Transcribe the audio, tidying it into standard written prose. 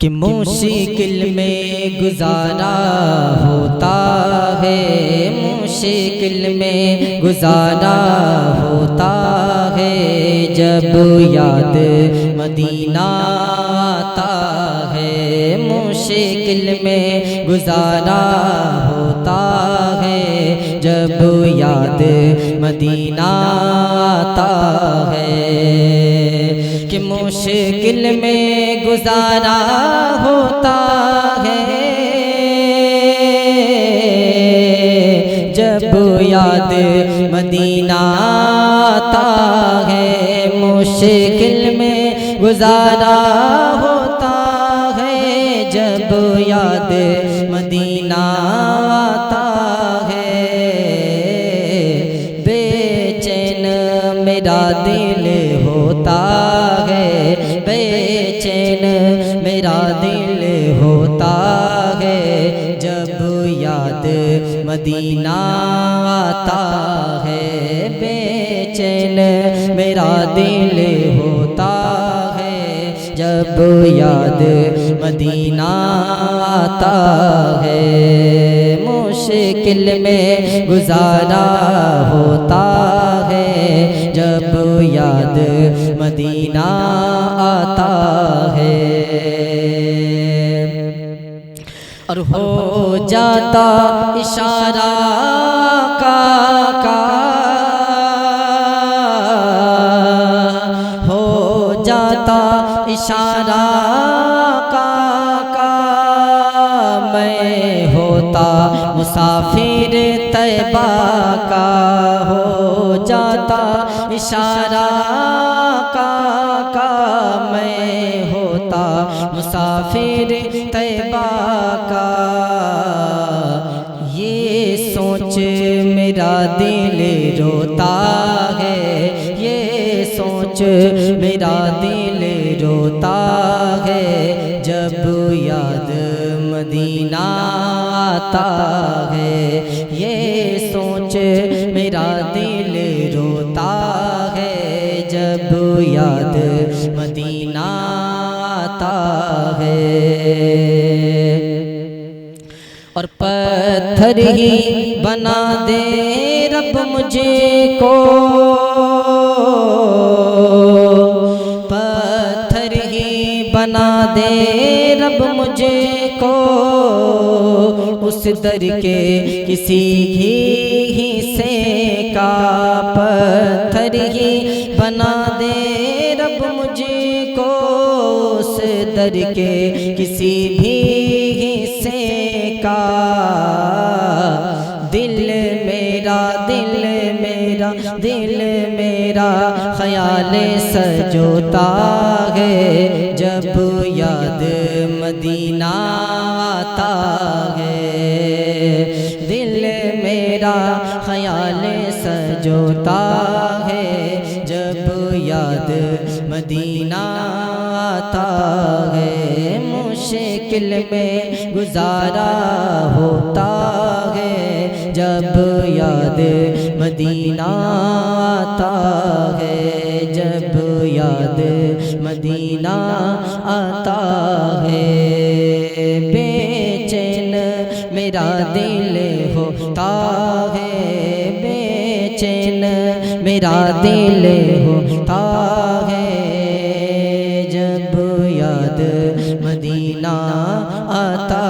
کہ مشکل میں گزارا ہوتا ہے، مشکل میں گزارا ہوتا ہے، جب یاد مدینہ آتا ہے، مشکل میں گزارا ہوتا ہے، جب یاد مدینہ آتا ہے، کہ مشکل میں گزارا ہوتا ہے، جب یاد مدینہ آتا ہے، مشکل میں گزارا ہوتا ہے، جب یاد مدینہ آتا ہے، بے چین میرا دل ہوتا ہے، بے چین میرا دل ہوتا ہے، جب یاد مدینہ آتا ہے، بے چین میرا دل ہوتا ہے، جب یاد مدینہ آتا ہے، مشکل میں گزارا ہوتا ہے، جب یاد مدینہ آتا ہے، اور ہو جاتا اشارہ کا ہو جاتا اشارہ کا میں ہوتا مسافر طیبہ کا، ہو جاتا اشارہ کا میں ہوتا مسافر طیبہ کا، یہ سوچ میرا دل روتا ہے، یہ سوچ میرا دل روتا ہے، جب یاد مدینہ آتا ہے، یہ سوچ میرا دل روتا ہے، جب یاد مدینہ آتا ہے، اور پتھر ہی بنا دے رب مجھے کو، پتھر ہی بنا دے رب مجھے کو، اس در کے کسی ہی حصے کا، پتھر ہی بنا دے رب مجھے کو، اس در کے کسی بھی حصے کا، دل میرا دل میرا دل میرا خیال سجوتا ہے، جب یاد مدینہ آتا ہے، دل میرا خیال سجوتا ہے، جب یاد مدینہ آتا ہے، مشکل میں گزارا ہوتا ہے، جب یاد مدینہ آتا ہے، جب یاد مدینہ آتا ہے، بے چین میرا دل ہوتا ہے، بے چین میرا دل ہوتا ہے، جب یاد مدینہ آتا